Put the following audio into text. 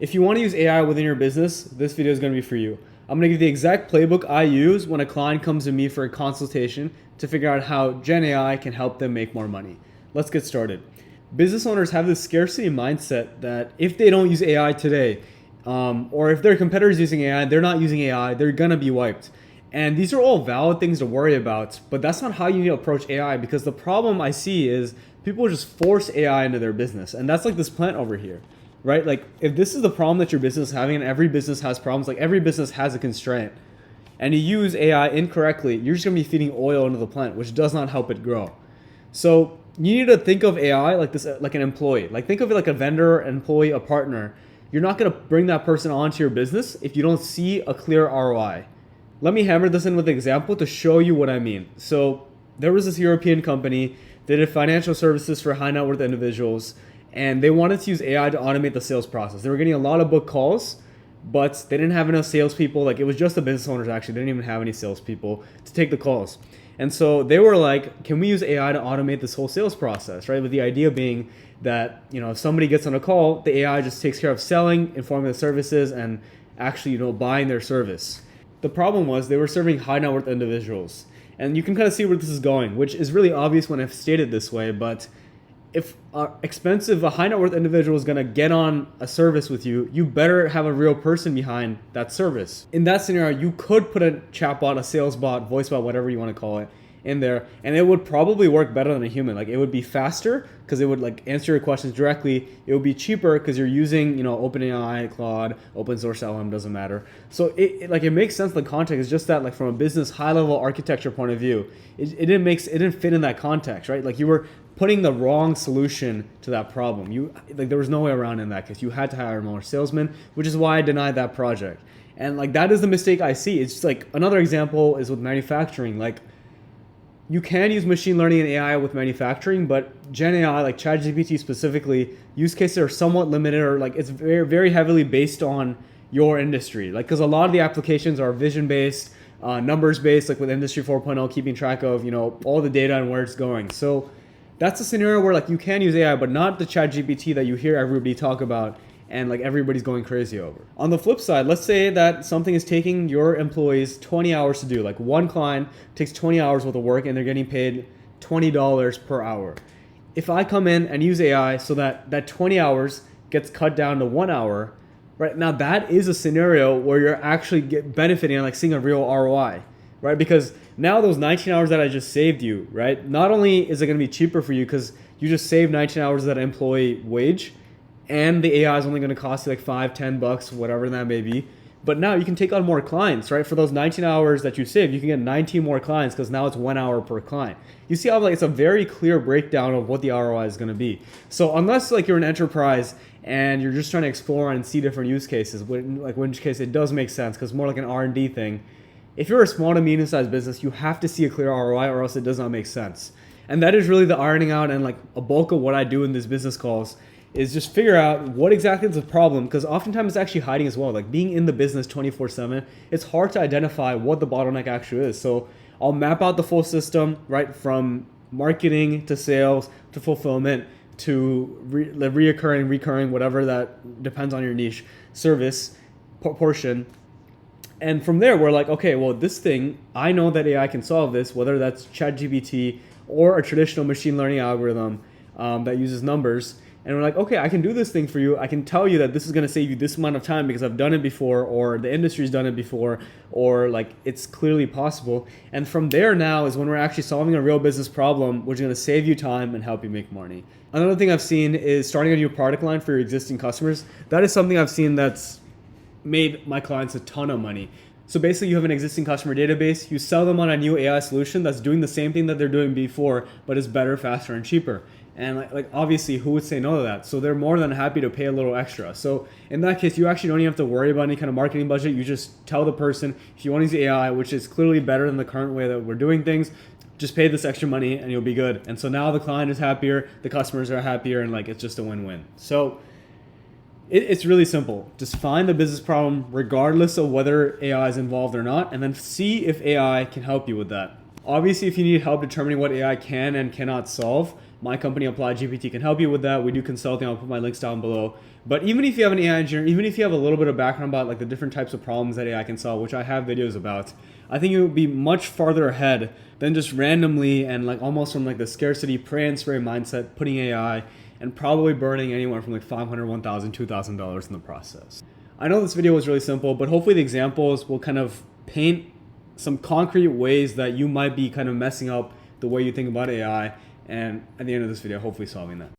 If you want to use AI within your business, this video is going to be for you. I'm going to give the exact playbook I use when a client comes to me for a consultation to figure out how Gen AI can help them make more money. Let's get started. Business owners have this scarcity mindset that if they don't use AI today, or if their competitors using AI, they're not using AI, they're going to be wiped. And these are all valid things to worry about, but that's not how you need to approach AI, because the problem I see is people just force AI into their business. And that's like this plant over here, right? Like if this is the problem that your business is having, and every business has problems, like every business has a constraint, and you use AI incorrectly, you're just gonna be feeding oil into the plant, which does not help it grow. So you need to think of AI like this, like an employee. Like think of it like a vendor, an employee, a partner. You're not gonna bring that person onto your business if you don't see a clear ROI. Let me hammer this in with an example to show you what I mean. So there was this European company. They did financial services for high net worth individuals, and they wanted to use AI to automate the sales process. They were getting a lot of book calls, but they didn't have enough salespeople. Like it was just the business owners actually. They didn't even have any salespeople to take the calls. And so they were like, can we use AI to automate this whole sales process, right? With the idea being that, if somebody gets on a call, the AI just takes care of selling, informing the services, and actually, buying their service. The problem was they were serving high net worth individuals. And you can kind of see where this is going, which is really obvious when I've stated this way. But if a high net worth individual is going to get on a service with you, you better have a real person behind that service. In that scenario, you could put a chatbot, a sales bot, voice bot, whatever you want to call it, in there, and it would probably work better than a human. Like it would be faster because it would like answer your questions directly. It would be cheaper because you're using OpenAI, Claude, open source LM, doesn't matter. So it makes sense. The context is just that, like from a business high level architecture point of view, it didn't fit in that context, right? Like you were putting the wrong solution to that problem. There was no way around in that case. You had to hire more salesmen, which is why I denied that project. And like that is the mistake I see. It's just like another example is with manufacturing. Like you can use machine learning and AI with manufacturing, but Gen AI, like ChatGPT specifically, use cases are somewhat limited, or like it's very, very heavily based on your industry. Like, because a lot of the applications are vision based, numbers based, like with Industry 4.0, keeping track of, all the data and where it's going. So that's a scenario where like you can use AI, but not the ChatGPT that you hear everybody talk about and like everybody's going crazy over. On the flip side, let's say that something is taking your employees 20 hours to do. Like one client takes 20 hours worth of work and they're getting paid $20 per hour. If I come in and use AI so that 20 hours gets cut down to 1 hour, right? Now that is a scenario where you're actually benefiting and like seeing a real ROI, right? Because now those 19 hours that I just saved you, right? Not only is it going to be cheaper for you because you just saved 19 hours of that employee wage, and the AI is only going to cost you like $5-10, whatever that may be. But now you can take on more clients, right? For those 19 hours that you saved, you can get 19 more clients because now it's 1 hour per client. You see how like it's a very clear breakdown of what the ROI is going to be. So unless like you're an enterprise and you're just trying to explore and see different use cases, in which case it does make sense because it's more like an R&D thing. If you're a small to medium-sized business, you have to see a clear ROI or else it does not make sense. And that is really the ironing out and like a bulk of what I do in these business calls is just figure out what exactly is the problem, because oftentimes it's actually hiding as well. Like being in the business 24/7, it's hard to identify what the bottleneck actually is. So I'll map out the full system, right, from marketing to sales to fulfillment to recurring, whatever that depends on your niche, service portion. And from there, we're like, okay, well, this thing, I know that AI can solve this, whether that's ChatGPT or a traditional machine learning algorithm that uses numbers. And we're like, okay, I can do this thing for you. I can tell you that this is going to save you this amount of time because I've done it before, or the industry's done it before, or like it's clearly possible. And from there now is when we're actually solving a real business problem, which is going to save you time and help you make money. Another thing I've seen is starting a new product line for your existing customers. That is something I've seen that's made my clients a ton of money. So basically you have an existing customer database, you sell them on a new AI solution that's doing the same thing that they're doing before, but is better, faster, and cheaper. And like obviously, who would say no to that? So they're more than happy to pay a little extra. So in that case, you actually don't even have to worry about any kind of marketing budget. You just tell the person, if you want to use AI, which is clearly better than the current way that we're doing things, just pay this extra money and you'll be good. And so now the client is happier, the customers are happier, and like it's just a win-win. So it's really simple. Just find the business problem regardless of whether AI is involved or not, and then see if AI can help you with that. Obviously, if you need help determining what AI can and cannot solve, my company Apply GPT can help you with that. We do consulting. I'll put my links down below. But even if you have an AI engineer, even if you have a little bit of background about like the different types of problems that AI can solve, which I have videos about, I think it would be much farther ahead than just randomly and like almost from like the scarcity, pray and spray mindset, putting AI and probably burning anywhere from like $500, $1,000, $2,000 in the process. I know this video was really simple, but hopefully the examples will kind of paint some concrete ways that you might be kind of messing up the way you think about AI, and at the end of this video, hopefully solving that.